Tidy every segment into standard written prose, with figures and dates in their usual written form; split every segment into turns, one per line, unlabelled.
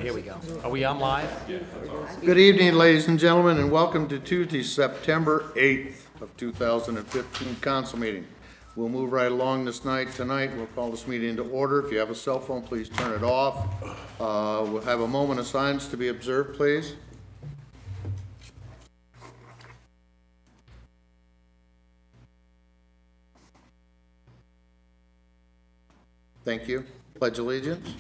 here we go. Are we on live?
Good evening, ladies and gentlemen, and welcome to Tuesday, September 8th of 2015 council meeting. We'll move right along tonight. We'll call this meeting into order. If you have a cell phone, please turn it off. We'll have a moment of silence to be observed, please. Thank you. Pledge allegiance.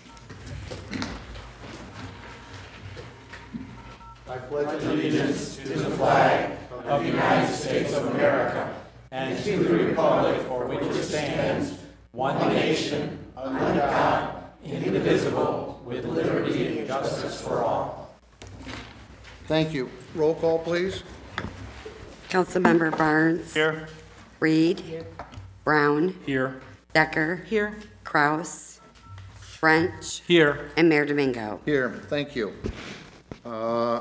I pledge allegiance to the flag of the United States of America and to the republic for which it stands, one nation, under God, indivisible, with liberty and justice for all.
Thank you. Roll call, please.
Councilmember Barnes.
Here.
Reed. Here. Brown.
Here.
Decker. Here. Kraus. French.
Here.
And Mayor Domingo.
Here. Thank you.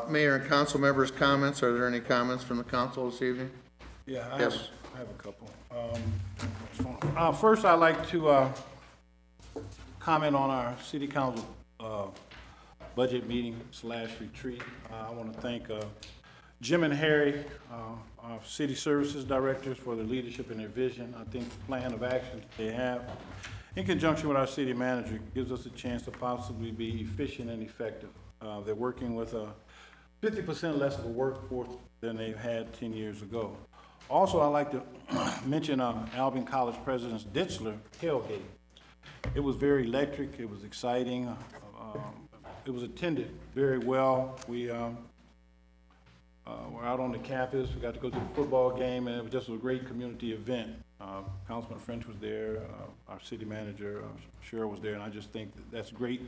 Mayor and council members' comments. Are there any comments from the council this evening?
Yeah, I
Yes.
have a couple. First, I'd like to comment on our city council budget meeting / retreat. I want to thank Jim and Harry, our city services directors, for their leadership and their vision. I think the plan of action they have, in conjunction with our city manager, gives us a chance to possibly be efficient and effective. They're working with 50% less of a workforce than they've had 10 years ago. Also, I'd like to mention Albion College President's Ditzler tailgate. It was very electric. It was exciting. It was attended very well. We were out on the campus. We got to go to the football game, and it was just a great community event. Councilman French was there. Our city manager, Cheryl, was there, and I just think that's great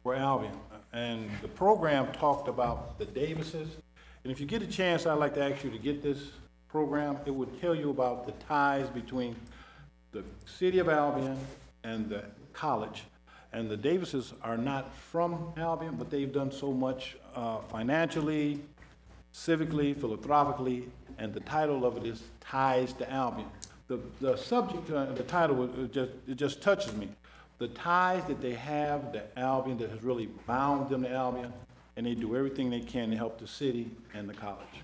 for Albion. And the program talked about the Davises. And if you get a chance, I'd like to ask you to get this program. It would tell you about the ties between the city of Albion and the college. And the Davises are not from Albion, but they've done so much financially, civically, philanthropically, and the title of it is Ties to Albion. The subject, the title, it just touches me. The ties that they have to Albion that has really bound them to Albion, and they do everything they can to help the city and the college.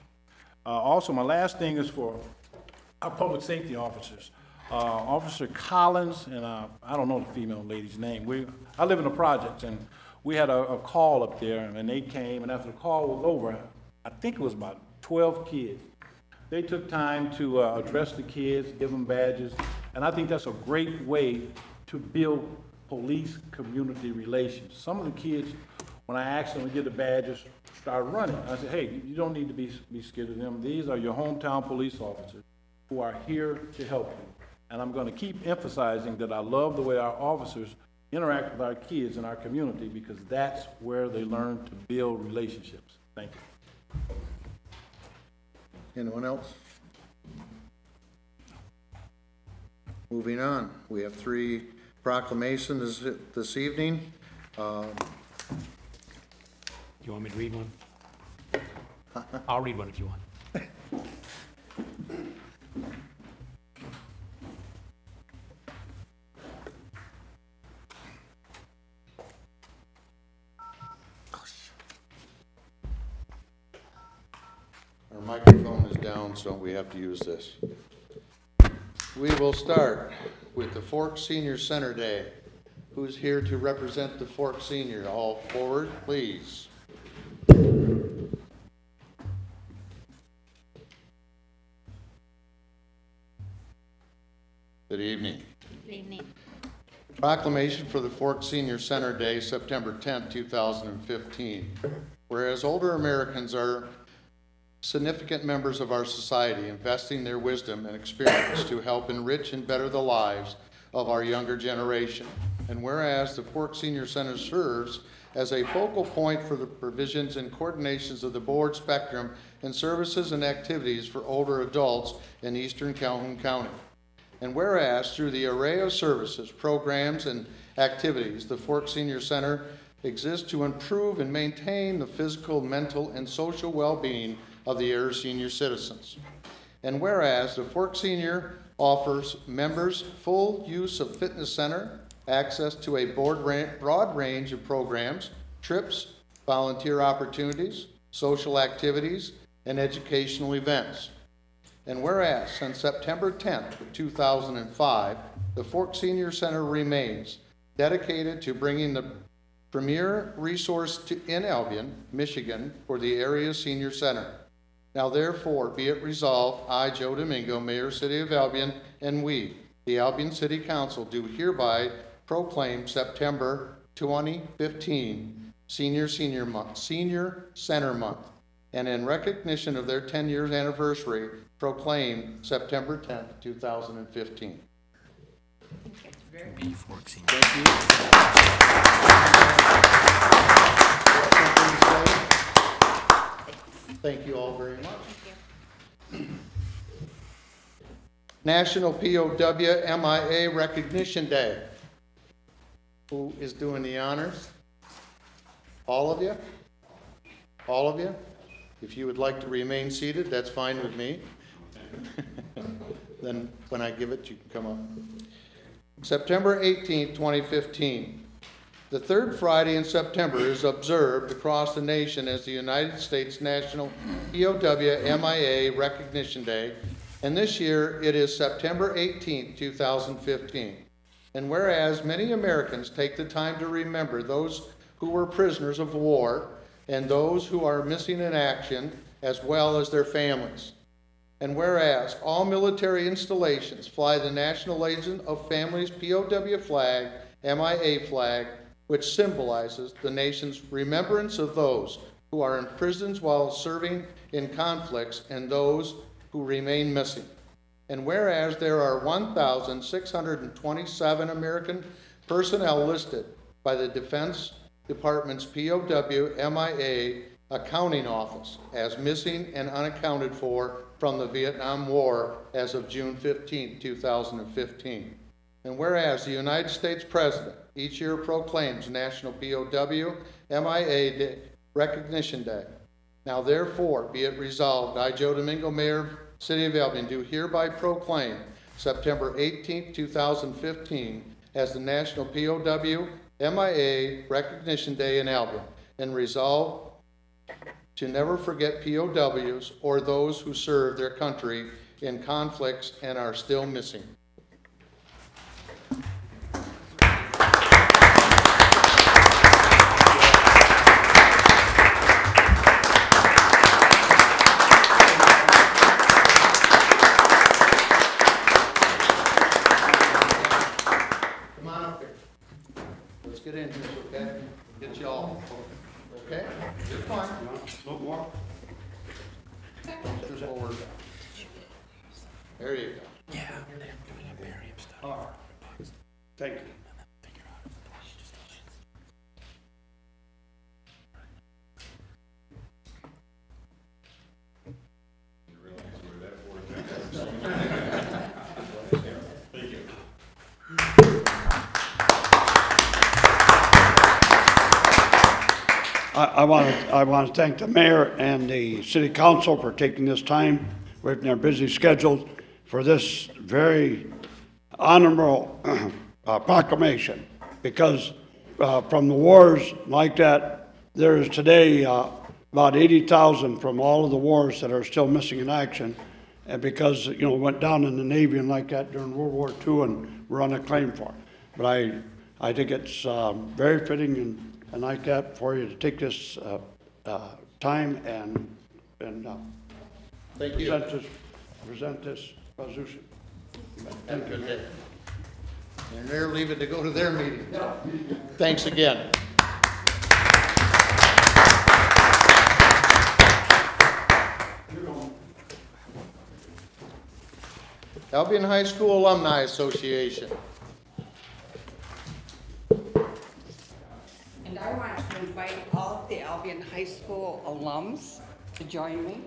Also, my last thing is for our public safety officers. Officer Collins, and I don't know the female lady's name. I live in the projects, and we had a call up there, and they came, and after the call was over, I think it was about 12 kids. They took time to address the kids, give them badges, and I think that's a great way to build police community relations. Some of the kids, when I asked them to get the badges, started running. I said, hey, you don't need to be scared of them. These are your hometown police officers who are here to help you. And I'm going to keep emphasizing that I love the way our officers interact with our kids in our community, because that's where they learn to build relationships. Thank you.
Anyone else? Moving on, we have 3 proclamations this evening.
You want me to read one? I'll read one if you want.
Our microphone is down, so we have to use this. We will start with the Fork Senior Center Day. Who's here to represent the Fork Senior? All forward, please. Good evening.
Good evening.
Proclamation for the Fork Senior Center Day, September 10th, 2015. Whereas older Americans are significant members of our society, investing their wisdom and experience to help enrich and better the lives of our younger generation. And whereas the Fork Senior Center serves as a focal point for the provisions and coordinations of the board spectrum and services and activities for older adults in Eastern Calhoun County. And whereas through the array of services, programs, and activities, the Fork Senior Center exists to improve and maintain the physical, mental, and social well-being of the area senior citizens. And whereas the Fork Senior offers members full use of fitness center, access to a broad range of programs, trips, volunteer opportunities, social activities, and educational events. And whereas since September 10th of 2005, the Fork Senior Center remains dedicated to bringing the premier resource in Albion, Michigan, for the area senior center. Now therefore be it resolved, I, Joe Domingo, Mayor, City of Albion, and we, the Albion City Council, do hereby proclaim September 2015 Senior Center Month, and in recognition of their 10 years anniversary, proclaim September 10th, 2015.
Be Fork Senior.
Thank you. Thank you all very much. National POW MIA Recognition Day. Who is doing the honors? All of you? All of you? If you would like to remain seated, that's fine with me. Then when I give it, you can come up. September 18th, 2015. The third Friday in September is observed across the nation as the United States National POW MIA Recognition Day, and this year it is September 18th, 2015. And whereas many Americans take the time to remember those who were prisoners of war and those who are missing in action, as well as their families. And whereas all military installations fly the National Legion of Families POW flag, MIA flag, which symbolizes the nation's remembrance of those who are in prisons while serving in conflicts and those who remain missing. And whereas there are 1,627 American personnel listed by the Defense Department's POW MIA Accounting Office as missing and unaccounted for from the Vietnam War as of June 15, 2015. And whereas the United States President each year proclaims National POW MIA Day, Recognition Day. Now therefore be it resolved, I, Joe Domingo, Mayor, City of Albion, do hereby proclaim September 18, 2015 as the National POW MIA Recognition Day in Albion, and resolve to never forget POWs or those who serve their country in conflicts and are still missing. Come on up here. Let's get in here, okay? Get you all. Okay? You're fine. No more. Just forward. There you go.
Yeah, they're doing a barium stuff.
All right. Thank you.
I want to thank the mayor and the city council for taking this time within their busy schedules for this very honorable proclamation, because from the wars like that, there is today about 80,000 from all of the wars that are still missing in action, and because, you know, went down in the Navy and like that during World War II and were on a claim for it. But I think it's very fitting and like that for you to take this time and
Thank you.
present this resolution.
Have a good day. And they're leaving to go to their meeting. Thanks again. Albion High School Alumni Association.
And I want to invite all of the Albion High School alums to join me.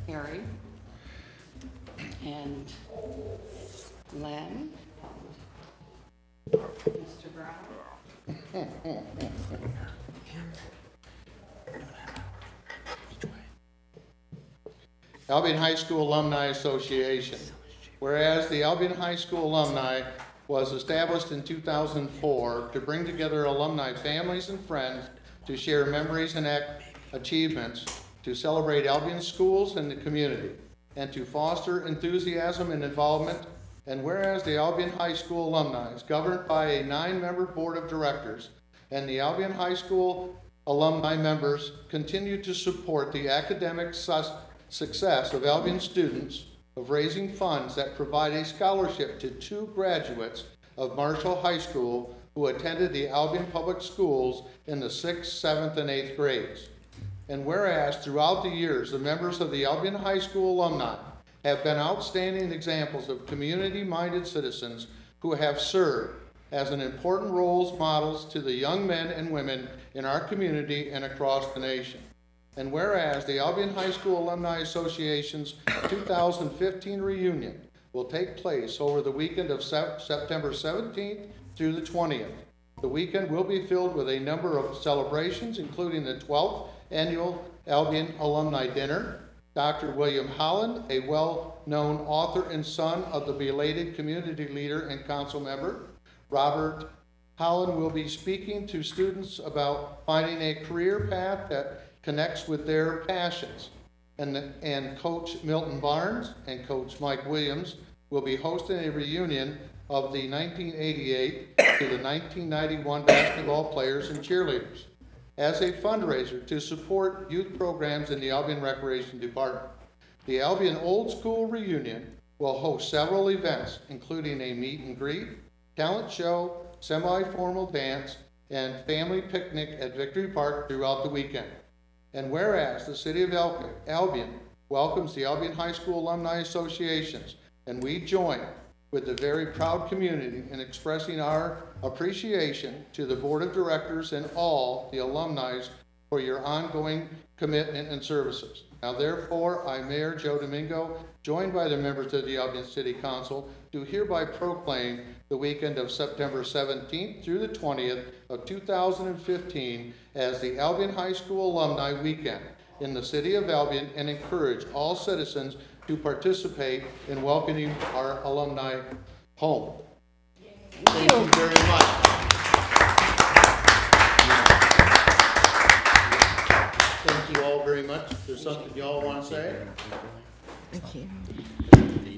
Harry and Len, Mr. Brown.
Albion High School Alumni Association. Whereas the Albion High School alumni was established in 2004 to bring together alumni families and friends to share memories and achievements, to celebrate Albion schools and the community, and to foster enthusiasm and involvement. And whereas the Albion High School alumni is governed by a 9-member board of directors, and the Albion High School alumni members continue to support the academic success of Albion students, of raising funds that provide a scholarship to 2 graduates of Marshall High School who attended the Albion Public Schools in the 6th, 7th, and 8th grades. And whereas throughout the years, the members of the Albion High School alumni have been outstanding examples of community-minded citizens who have served as an important roles models to the young men and women in our community and across the nation. And whereas the Albion High School Alumni Association's 2015 reunion will take place over the weekend of September 17th through the 20th. The weekend will be filled with a number of celebrations, including the 12th Annual Albion Alumni Dinner. Dr. William Holland, a well-known author and son of the belated community leader and council member, Robert Holland, will be speaking to students about finding a career path that connects with their passions. And Coach Milton Barnes and Coach Mike Williams will be hosting a reunion of the 1988 to the 1991 basketball players and cheerleaders as a fundraiser to support youth programs in the Albion Recreation Department. The Albion Old School Reunion will host several events, including a meet and greet, talent show, semi-formal dance, and family picnic at Victory Park throughout the weekend. And whereas the City of Albion welcomes the Albion High School Alumni Associations, and we join with the very proud community in expressing our appreciation to the Board of Directors and all the alumni for your ongoing commitment and services. Now therefore, I, Mayor Joe Domingo, joined by the members of the Albion City Council, do hereby proclaim the weekend of September 17th through the 20th of 2015 as the Albion High School Alumni Weekend in the City of Albion, and encourage all citizens to participate in welcoming our alumni home. Thank you very much. Thank you all very much. There's something you all want to say?
Thank you.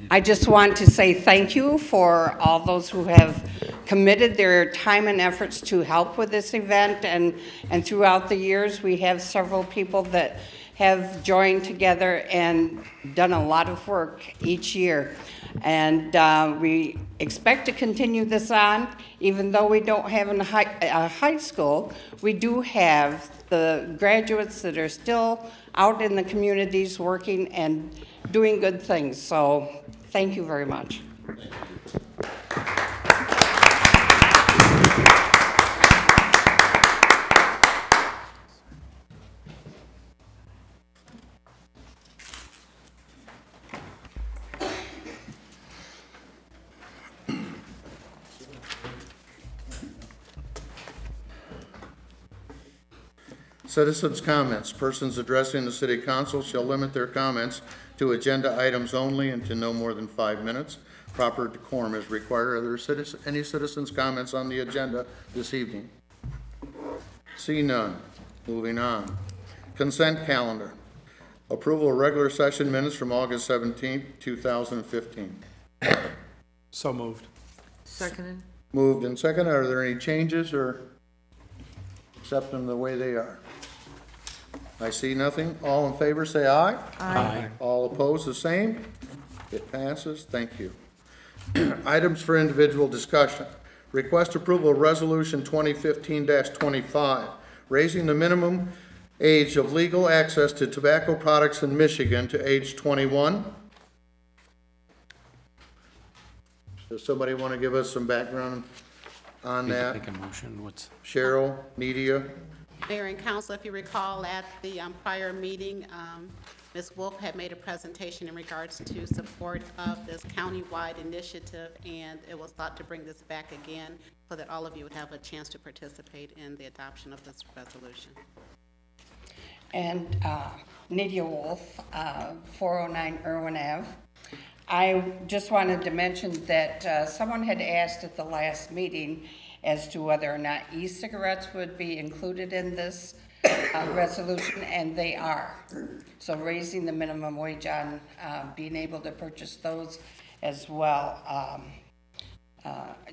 I just want to say thank you for all those who have committed their time and efforts to help with this event, and throughout the years we have several people that have joined together and done a lot of work each year. And we expect to continue this on. Even though we don't have a high school, we do have the graduates that are still out in the communities working and doing good things. So thank you very much.
Citizens' comments. Persons addressing the City Council shall limit their comments to agenda items only and to no more than 5 minutes. Proper decorum is required. Are there any citizens' comments on the agenda this evening? See none. Moving on. Consent calendar. Approval of regular session minutes from August 17th, 2015.
So moved.
Seconded.
Moved and seconded. Are there any changes, or accept them the way they are? I see nothing. All in favor say aye.
Aye.
All opposed the same. It passes. Thank you. Items for individual discussion. Request approval of Resolution 2015-25, raising the minimum age of legal access to tobacco products in Michigan to age 21. Does somebody want to give us some background on that?
Make a motion. What's
Cheryl, Nidia?
Mayor and Council, if you recall, at the prior meeting, Ms. Wolf had made a presentation in regards to support of this countywide initiative, and it was thought to bring this back again so that all of you would have a chance to participate in the adoption of this resolution.
And Nydia Wolf, 409 Irwin Ave. I just wanted to mention that someone had asked at the last meeting as to whether or not e-cigarettes would be included in this resolution, and they are. So raising the minimum wage on being able to purchase those as well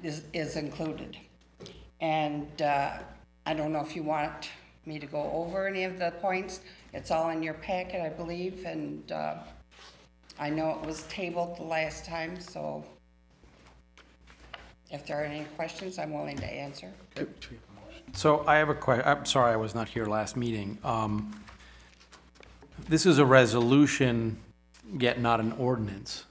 is included. And I don't know if you want me to go over any of the points. It's all in your packet, I believe, and I know it was tabled the last time, so if there are any questions, I'm willing to answer.
So I have a question. I'm sorry I was not here last meeting. This is a resolution, yet not an ordinance.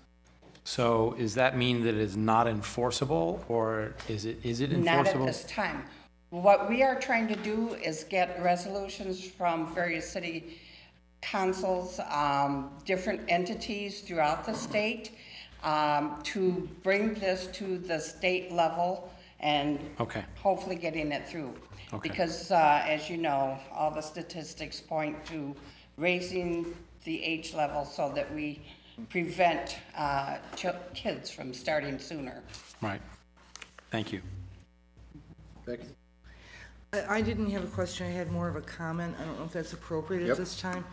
So does that mean that it is not enforceable, or is it enforceable?
Not at this time. What we are trying to do is get resolutions from various city councils, different entities throughout the state, to bring this to the state level and hopefully getting it through. Okay. Because as you know, all the statistics point to raising the age level so that we prevent kids from starting sooner.
Right. Thank you.
Becky?
I didn't have a question, I had more of a comment. I don't know if that's appropriate at this time.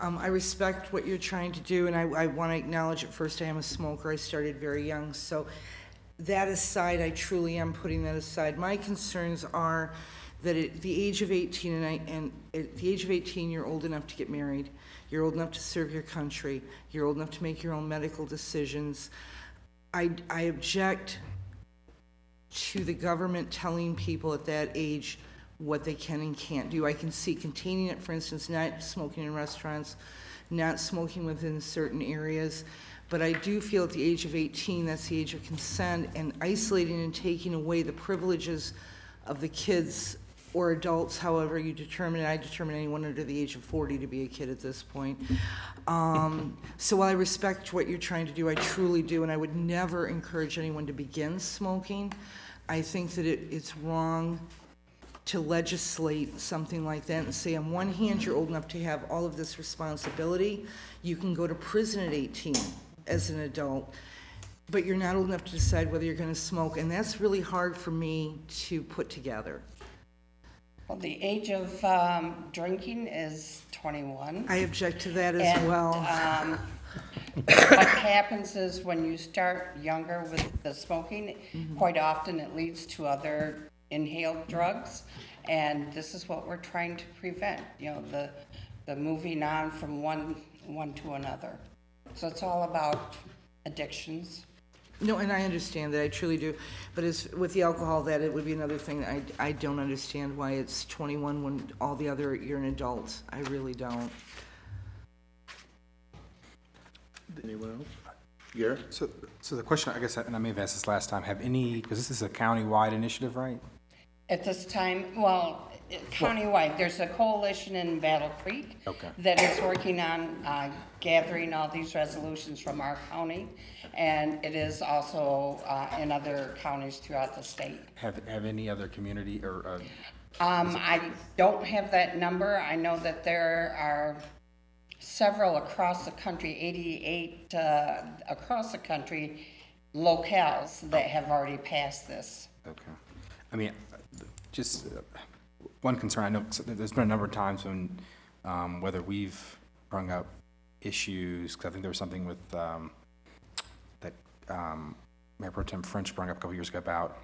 I respect what you're trying to do, and I want to acknowledge at first I am a smoker. I started very young, so that aside, I truly am putting that aside. My concerns are that at the age of 18, and at the age of 18, you're old enough to get married. You're old enough to serve your country. You're old enough to make your own medical decisions. I object to the government telling people at that age what they can and can't do. I can see containing it, for instance, not smoking in restaurants, not smoking within certain areas, but I do feel at the age of 18, that's the age of consent, and isolating and taking away the privileges of the kids or adults, however you determine it. I determine anyone under the age of 40 to be a kid at this point. So while I respect what you're trying to do, I truly do, and I would never encourage anyone to begin smoking. I think that it's wrong to legislate something like that and say, on one hand, you're old enough to have all of this responsibility. You can go to prison at 18 as an adult, but you're not old enough to decide whether you're going to smoke, and that's really hard for me to put together.
Well, the age of drinking is 21.
I object to that as well.
What happens is when you start younger with the smoking, quite often it leads to other inhaled drugs, and this is what we're trying to prevent, you know, the moving on from one to another. So it's all about addictions.
No, and I understand that, I truly do. But as with the alcohol, that it would be another thing. I don't understand why it's 21 when all the other, you're an adult. I really don't.
Anyone else? Garrett?
So the question, I guess, and I may have asked this last time, have any, because this is a county-wide initiative, right?
At this time, well, countywide, there's a coalition in Battle Creek that is working on gathering all these resolutions from our county, and it is also in other counties throughout the state.
Have any other community or?
I don't have that number. I know that there are several across the country, 88 across the country, locales that have already passed this.
Okay. I mean, just one concern, I know there's been a number of times when whether we've brought up issues, because I think there was something with that Mayor Pro Tem French brought up a couple years ago about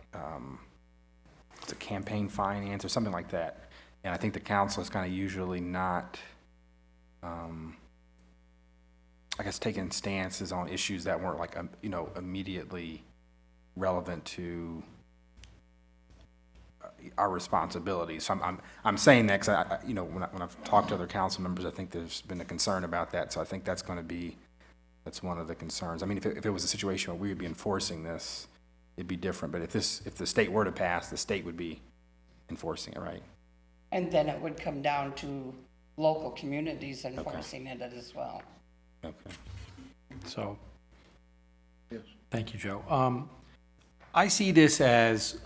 the campaign finance or something like that. And I think the council is kind of usually not, I guess, taking stances on issues that weren't like, you know, immediately relevant to our responsibilities. So I'm saying that because you know, when I've talked to other council members, I think there's been a concern about that. So I think that's going to be, that's one of the concerns. I mean, if it was a situation where we would be enforcing this, it'd be different. But if the state were to pass, the state would be enforcing it, right?
And then it would come down to local communities enforcing it as well.
Okay.
So,
yes.
Thank you, Joe. I see this as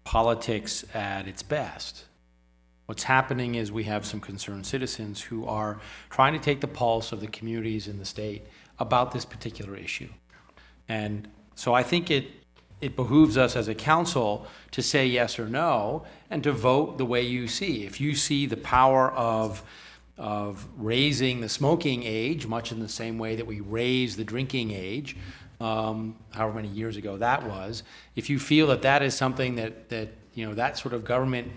politics at its best. What's happening is we have some concerned citizens who are trying to take the pulse of the communities in the state about this particular issue. And so I think it behooves us as a council to say yes or no and to vote the way you see. If you see the power of raising the smoking age, much in the same way that we raised the drinking age, however many years ago that was, if you feel that that is something that that sort of government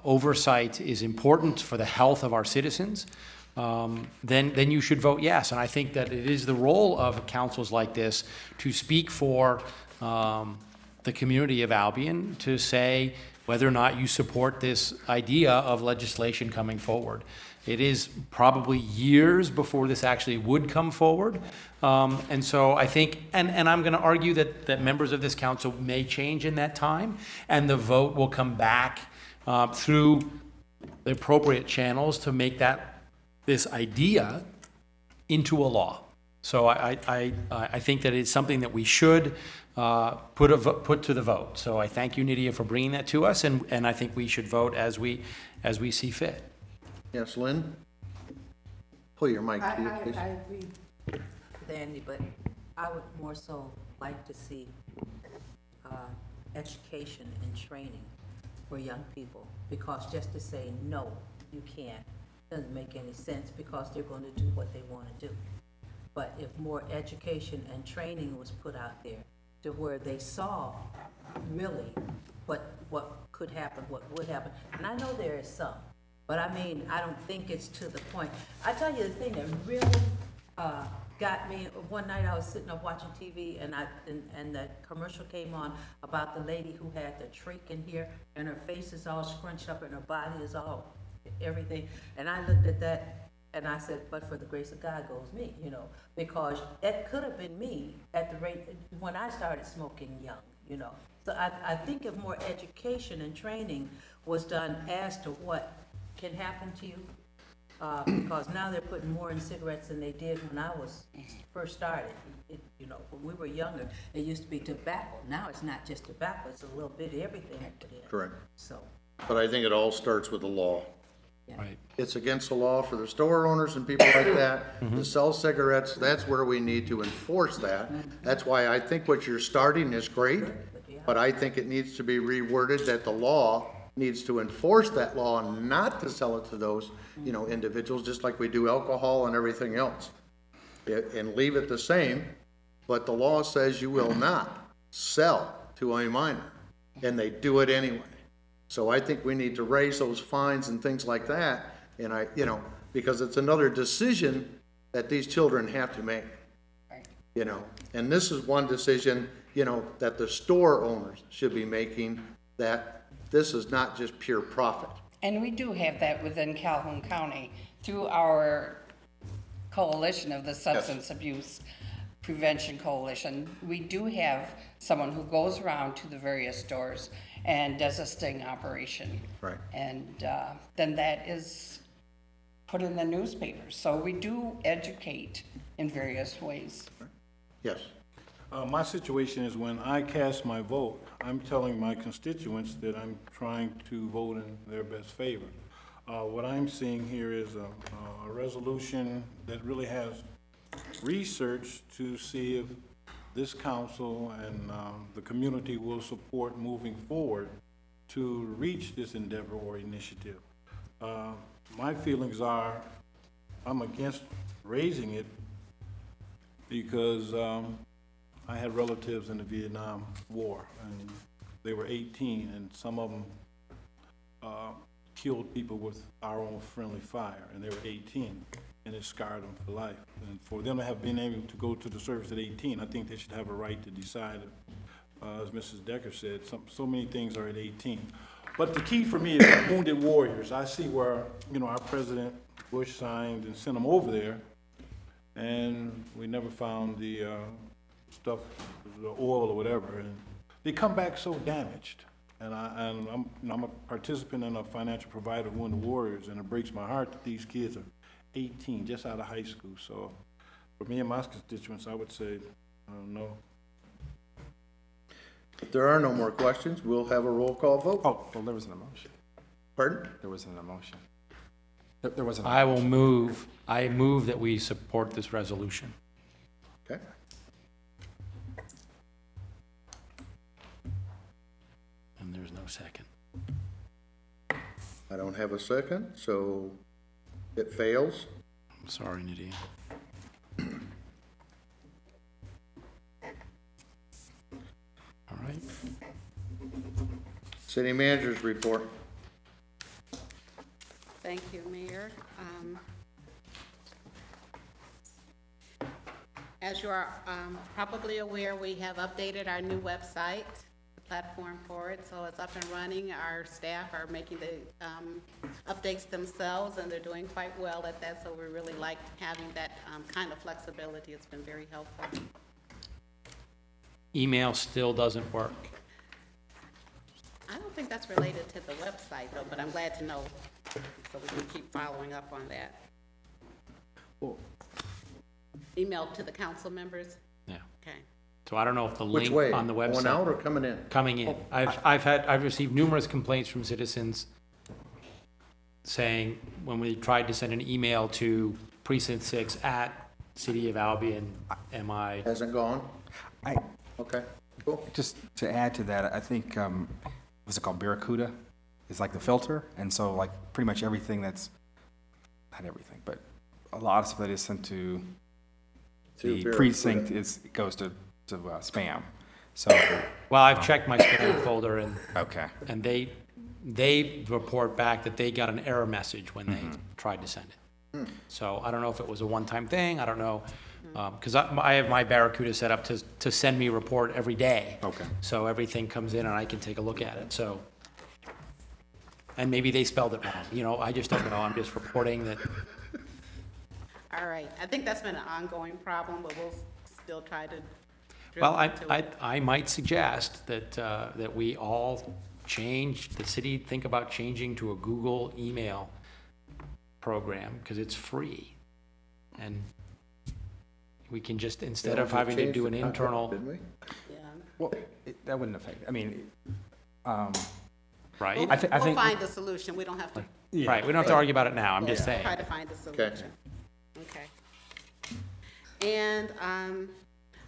oversight is important for the health of our citizens, then you should vote yes. And I think that it is the role of councils like this to speak for the community of Albion, to say whether or not you support this idea of legislation coming forward. It is probably years before this actually would come forward. And so I think, and I'm going to argue that members of this council may change in that time, and the vote will come back through the appropriate channels to make this idea into a law. So I think that it's something that we should put to the vote. So I thank you, Nydia, for bringing that to us, and I think we should vote as we see fit.
Yes, Lynn? Pull your mic to you, please.
I agree with Andy, but I would more so like to see education and training for young people, because just to say, no, you can't, doesn't make any sense, because they're going to do what they want to do. But if more education and training was put out there to where they saw really what could happen, what would happen, and I know there is some, but I mean, I don't think it's to the point. I tell you the thing that really got me, one night I was sitting up watching TV, and the commercial came on about the lady who had the trach in here, and her face is all scrunched up and her body is all everything. And I looked at that and I said, but for the grace of God goes me, because it could have been me at the rate when I started smoking young, So I think if more education and training was done as to what can happen to you, because now they're putting more in cigarettes than they did when I was first started. When we were younger, it used to be tobacco. Now it's not just tobacco; it's a little bit of everything put in.
Correct.
So.
But I think it all starts with the law.
Yeah.
Right.
It's against the law for the store owners and people like that to sell cigarettes. That's where we need to enforce that. That's why I think what you're starting is great, but I think it needs to be reworded that the law needs to enforce that law and not to sell it to those, individuals, just like we do alcohol and everything else. And leave it the same, but the law says you will not sell to a minor, and they do it anyway. So I think we need to raise those fines and things like that, and because it's another decision that these children have to make. And this is one decision, that the store owners should be making, that this is not just pure profit.
And we do have that within Calhoun County through our coalition of the Substance Abuse Prevention Coalition. We do have someone who goes around to the various stores and does a sting operation. Right. And then that is put in the newspapers. So we do educate in various ways.
Yes.
My situation is when I cast my vote, I'm telling my constituents that I'm trying to vote in their best favor. What I'm seeing here is a resolution that really has research to see if this council and the community will support moving forward to reach this endeavor or initiative. My feelings are I'm against raising it because I had relatives in the Vietnam War, and they were 18, and some of them killed people with our own friendly fire, and they were 18, and it scarred them for life. And for them to have been able to go to the service at 18, I think they should have a right to decide, as Mrs. Decker said, so many things are at 18. But the key for me is wounded warriors. I see where, our President Bush signed and sent them over there, and we never found the stuff, the oil or whatever, and they come back so damaged. And I'm a participant in a financial provider of Wounded Warriors, and it breaks my heart that these kids are 18, just out of high school. So for me and my constituents, I would say no.
If there are no more questions, we'll have a roll call vote.
Oh, well, there was an emotion.
Pardon?
There wasn't an emotion. There wasn't.
I move that we support this resolution.
Okay.
no second.
I don't have a second, so it fails.
I'm sorry, Nadine. All right.
City Manager's report.
Thank you, Mayor. As you are probably aware, we have updated our new website, the platform for it, so it's up and running. Our staff are making the updates themselves, and they're doing quite well at that, so we really like having that kind of flexibility. It's been very helpful.
Email still doesn't work.
I don't think that's related to the website, though, but I'm glad to know, so we can keep following up on that. Email to the council members?
Yeah.
Okay.
So I don't know if the
Which
link
way?
on the website.
Going out or coming in?
Coming in. I've received numerous complaints from citizens saying when we tried to send an email to precinct 6 at City of Albion, MI.
Hasn't gone? Okay, cool.
Just to add to that, I think, what's it called, Barracuda is like the filter, and so like pretty much everything that's, not everything, but a lot of stuff that is sent to the precinct goes to spam. So,
Well, I've checked my spam folder and
okay.
and they report back that they got an error message when they tried to send it. So I don't know if it was a one-time thing. I don't know, because I have my Barracuda set up to send me a report every day.
Okay.
So everything comes in and I can take a look at it. So, and maybe they spelled it wrong. You know, I just don't know. I'm just reporting that.
All right. I think that's been an ongoing problem, but we'll still try to drill
Well,
into it.
I might suggest that we all change, the city think about changing to a Google email program, because it's free. And we can just, instead of having to do an internal.
Didn't we?
Yeah.
Well, that wouldn't affect, I mean,
Right?
We'll,
I
we'll
think-
find a solution. We don't have to.
Right, we don't have to argue about it now, I'm just
We'll
saying.
try to find a solution. Okay. And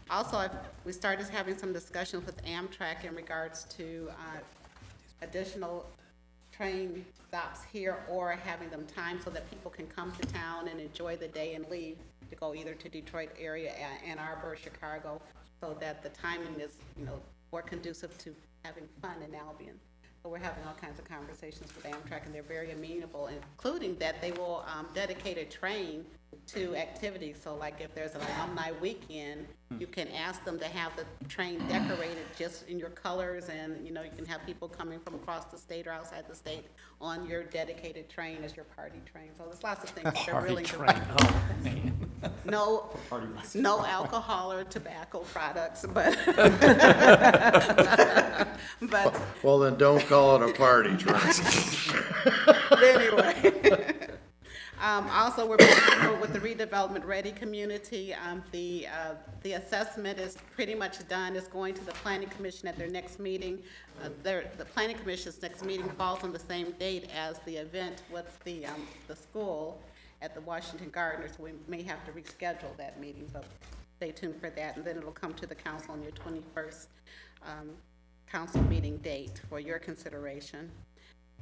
also, we started having some discussions with Amtrak in regards to additional train stops here, or having them timed so that people can come to town and enjoy the day and leave to go either to Detroit area, Ann Arbor, or Chicago, so that the timing is, more conducive to having fun in Albion. So we're having all kinds of conversations with Amtrak, and they're very amenable, including that they will dedicate a train to activities. So like if there's an alumni weekend, you can ask them to have the train decorated just in your colors, and you can have people coming from across the state or outside the state on your dedicated train as your party train. So there's lots of things that they're willing to do.
Oh, man.
No alcohol or tobacco products, but but
Well, then don't call it a party train.
anyway. Also, we're moving with the redevelopment ready community. The assessment is pretty much done. It's going to the planning commission at their next meeting. The planning commission's next meeting falls on the same date as the event with the school at the Washington Garden, so we may have to reschedule that meeting, but stay tuned for that. And then it'll come to the council on your 21st council meeting date for your consideration.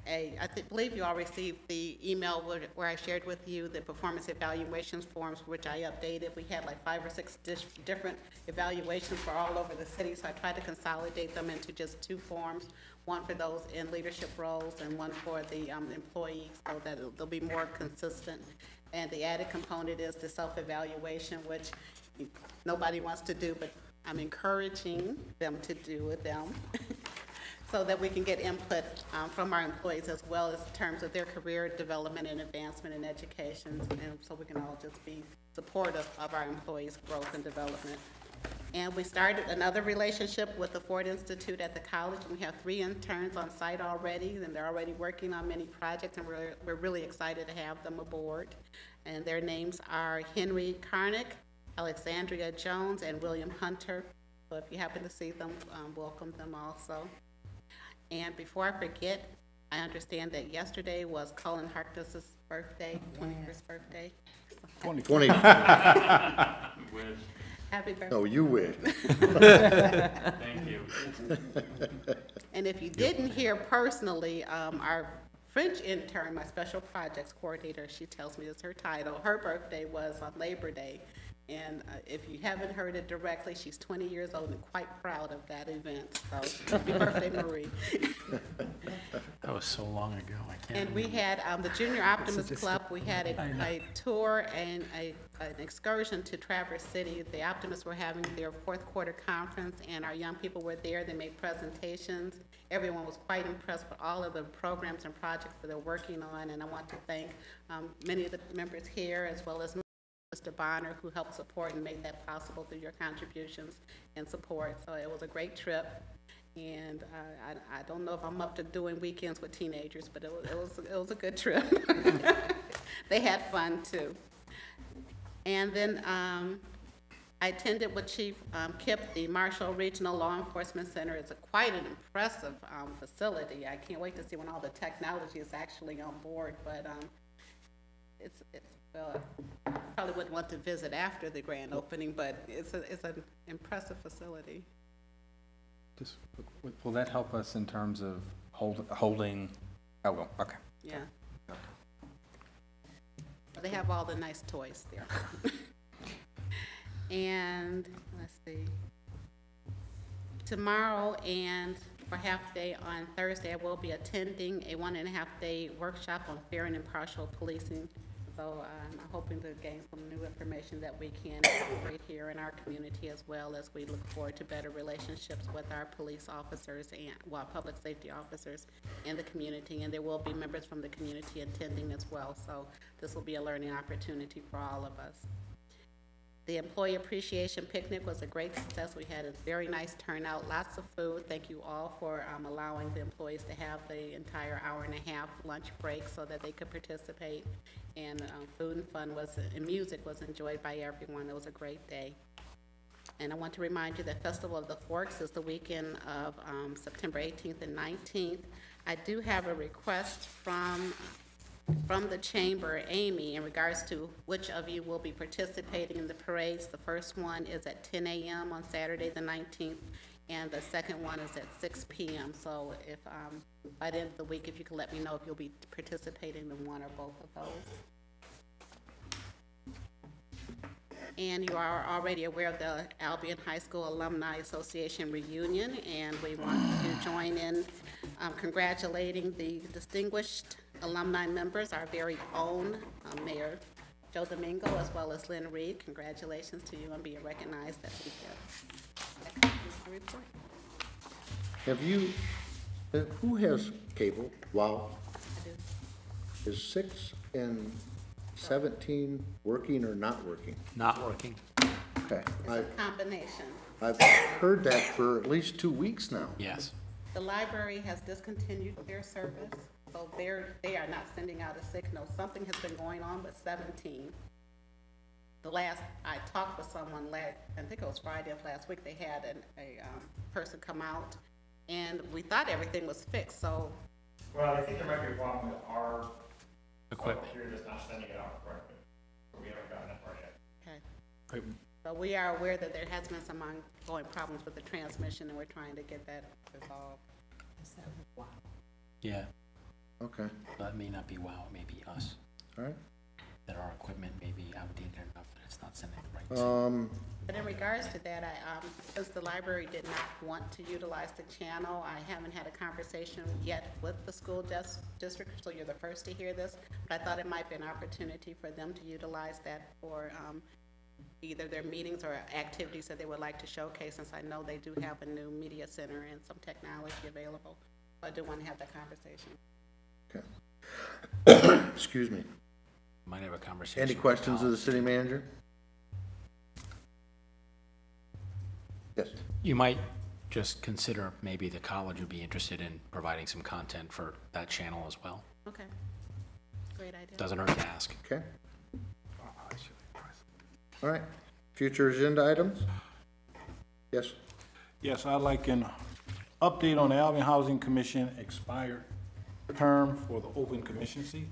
I believe you all received the email where I shared with you the performance evaluations forms, which I updated. We had like 5 or 6 different evaluations for all over the city, so I tried to consolidate them into just 2 forms, one for those in leadership roles and one for the employees, so that they'll be more consistent. And the added component is the self-evaluation, which nobody wants to do, but I'm encouraging them to do with them. So that we can get input from our employees, as well as in terms of their career development and advancement in education, and so we can all just be supportive of our employees' growth and development. And we started another relationship with the Ford Institute at the college. We have 3 interns on site already, and they're already working on many projects, and we're really excited to have them aboard. And their names are Henry Karnick, Alexandria Jones, and William Hunter. So if you happen to see them, welcome them also. And before I forget, I understand that yesterday was Colin Harkness's birthday, 21st birthday.
20.
Happy birthday.
No, you wish.
Thank you.
And if you didn't hear personally, our French intern, my special projects coordinator, she tells me it's her title. Her birthday was on Labor Day. And if you haven't heard it directly, she's 20 years old and quite proud of that event. So happy birthday, Marie.
That was so long ago, I can't
And we had the Junior Optimist Club, we had a tour and an excursion to Traverse City. The Optimists were having their fourth quarter conference, and our young people were there. They made presentations. Everyone was quite impressed with all of the programs and projects that they're working on, and I want to thank many of the members here, as well as Mr. Bonner, who helped support and made that possible through your contributions and support. So it was a great trip. And I don't know if I'm up to doing weekends with teenagers, but it was a good trip. They had fun too. And then I attended with Chief Kip, the Marshall Regional Law Enforcement Center. It's quite an impressive facility. I can't wait to see when all the technology is actually on board, but probably wouldn't want to visit after the grand opening, but it's an impressive facility.
Will that help us in terms of holding? Oh, well, okay.
Yeah. They have all the nice toys there. And let's see. Tomorrow and for half day on Thursday, I will be attending a 1.5-day workshop on fair and impartial policing. So I'm hoping to gain some new information that we can incorporate here in our community, as well as we look forward to better relationships with our police officers and, well, public safety officers in the community. And there will be members from the community attending as well. So this will be a learning opportunity for all of us. The Employee Appreciation Picnic was a great success. We had a very nice turnout, lots of food. Thank you all for allowing the employees to have the entire hour-and-a-half lunch break so that they could participate. And food and fun and music was enjoyed by everyone. It was a great day. And I want to remind you that Festival of the Forks is the weekend of September 18th and 19th. I do have a request from the chamber, Amy, in regards to which of you will be participating in the parades. The first one is at 10 a.m. on Saturday the 19th, and the second one is at 6 p.m. So if by the end of the week, if you could let me know if you'll be participating in one or both of those. And you are already aware of the Albion High School Alumni Association reunion, and we want to join in congratulating the distinguished alumni members, our very own Mayor Joe Domingo, as well as Lynn Reed. Congratulations to you on being recognized at the That concludes the report.
Have you, who has cable? Wow.
I do.
Is 6 and 17 working or not working?
Not working.
Okay.
It's a combination.
I've heard that for at least 2 weeks now.
Yes.
The library has discontinued their service, so they are not sending out a signal. Something has been going on with 17. The last I talked with someone, I think it was Friday of last week, they had a person come out, and we thought everything was fixed. So,
well, I think there might be a problem with our
equipment
here just not sending it out correctly, so we haven't gotten that far yet.
okay. So we are aware that there has been some ongoing problems with the transmission, and we're trying to get that resolved.
Yeah.
Okay.
That may not be WOW, it may be us.
All right.
That our equipment may be outdated enough that it's not sending the right signal.
But in regards to that, because the library did not want to utilize the channel, I haven't had a conversation yet with the school district, so you're the first to hear this. But I thought it might be an opportunity for them to utilize that for either their meetings or activities that they would like to showcase, since I know they do have a new media center and some technology available. So I do want to have that conversation.
Okay. Excuse me.
Might have a conversation.
Any questions of the city manager? Yes.
You might just consider maybe the college would be interested in providing some content for that channel as well.
Okay. Great idea.
Doesn't hurt to ask.
Okay. All right. Future agenda items? Yes.
Yes, I'd like an update on the Albion Housing Commission expired term for the open commission seat.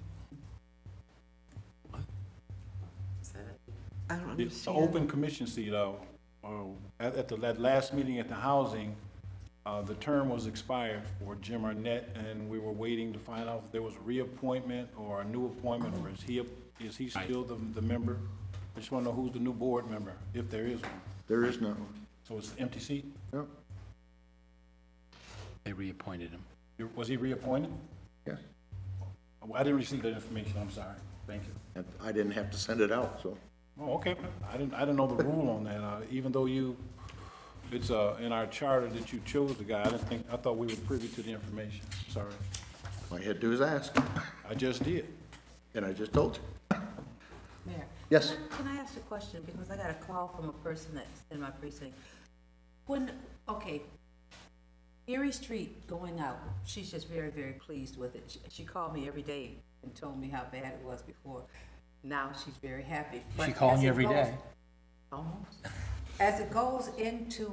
I don't
The
understand.
open commission seat, that last meeting at the housing, the term was expired for Jim Arnett, and we were waiting to find out if there was a reappointment or a new appointment, or is he still the member? I just want to know who's the new board member, if there is one.
There is none.
So it's an empty seat?
Yep.
They reappointed him.
Was he reappointed?
Yes.
I didn't receive that information, I'm sorry. Thank you.
And I didn't have to send it out, so.
Oh, okay. I didn't know the rule on that. Even though it's in our charter that you chose the guy, I thought we were privy to the information. Sorry.
All you had to do is ask.
I just did.
And I just told you.
Mayor?
Yes.
Can I ask a question? Because I got a call from a person that's in my precinct. Okay, Erie Street going out, she's just very, very pleased with it. She called me every day and told me how bad it was before. Now she's very happy. But
She calling
as
you
it
every
goes-
day?
Almost. As it goes into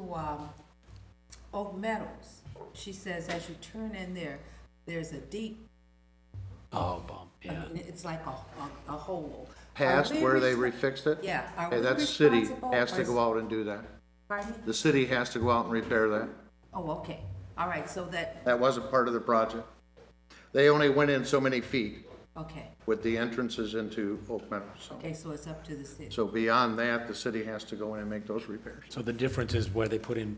Oak Meadows, she says as you turn in there, there's a deep,
Oh, bump,
I
yeah.
mean, it's like a hole.
Past
Are we
where they
resp-
refixed it?
Yeah. Are
Hey,
we
that's city
responsible
has to
or-
go out and do that.
Pardon me?
The city has to go out and repair that.
Oh, okay. All right, so that,
That wasn't part of the project. They only went in so many feet
okay.
with the entrances into Oak Meadows, so.
Okay, so it's up to the city.
So beyond that, the city has to go in and make those repairs.
So the difference is where they put in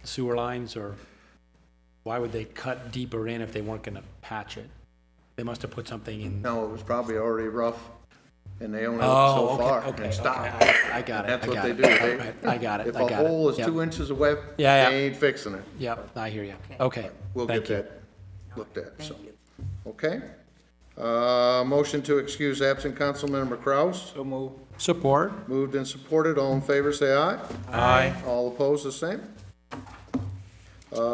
sewer lines, or why would they cut deeper in if they weren't gonna patch it? They must have put something in.
No, it was probably already rough, and they only went
Oh,
so
okay,
far
okay,
and stopped.
okay. I got it,
That's
I
what
got
they
it.
do.
I got it,
If
I
a
got it.
hole is
Yep.
2 inches away,
Yeah,
they
yeah.
ain't fixing it.
Yep, I hear you.
Okay.
Okay,
We'll
thank
get
you.
that looked at, so.
Thank you.
Okay. Motion to excuse absent Councilmember Kraus.
So move.
Support.
Moved and supported. All in favor, say aye.
Aye.
All opposed, the same.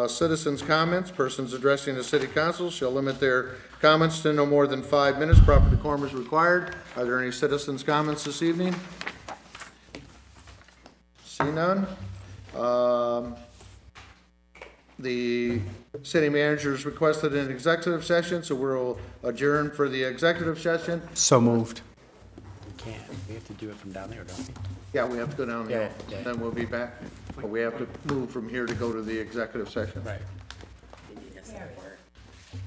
Citizens' comments. Persons addressing the city council shall limit their comments to no more than 5 minutes. Proper decorum is required. Are there any citizens' comments this evening? See none. The city manager has requested an executive session, so we'll adjourn for the executive session.
So moved.
We can't, we have to do it from down there, don't we?
Yeah, we have to go down there,
Yeah, yeah.
then we'll be back. But we have to move from here to go to the executive session.
Right.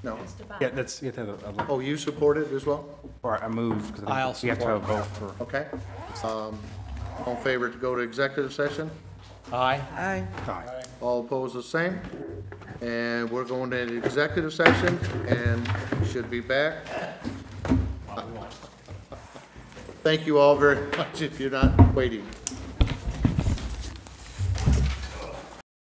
No.
Yeah, that's, you have to have a,
Oh, you support it as well?
or I moved, because
I'll
we have to have a
support.
vote for.
Okay. All in favor to go to executive session?
Aye.
Aye.
All opposed, the same? And we're going to the executive session and should be back. Thank you all very much if you're not waiting.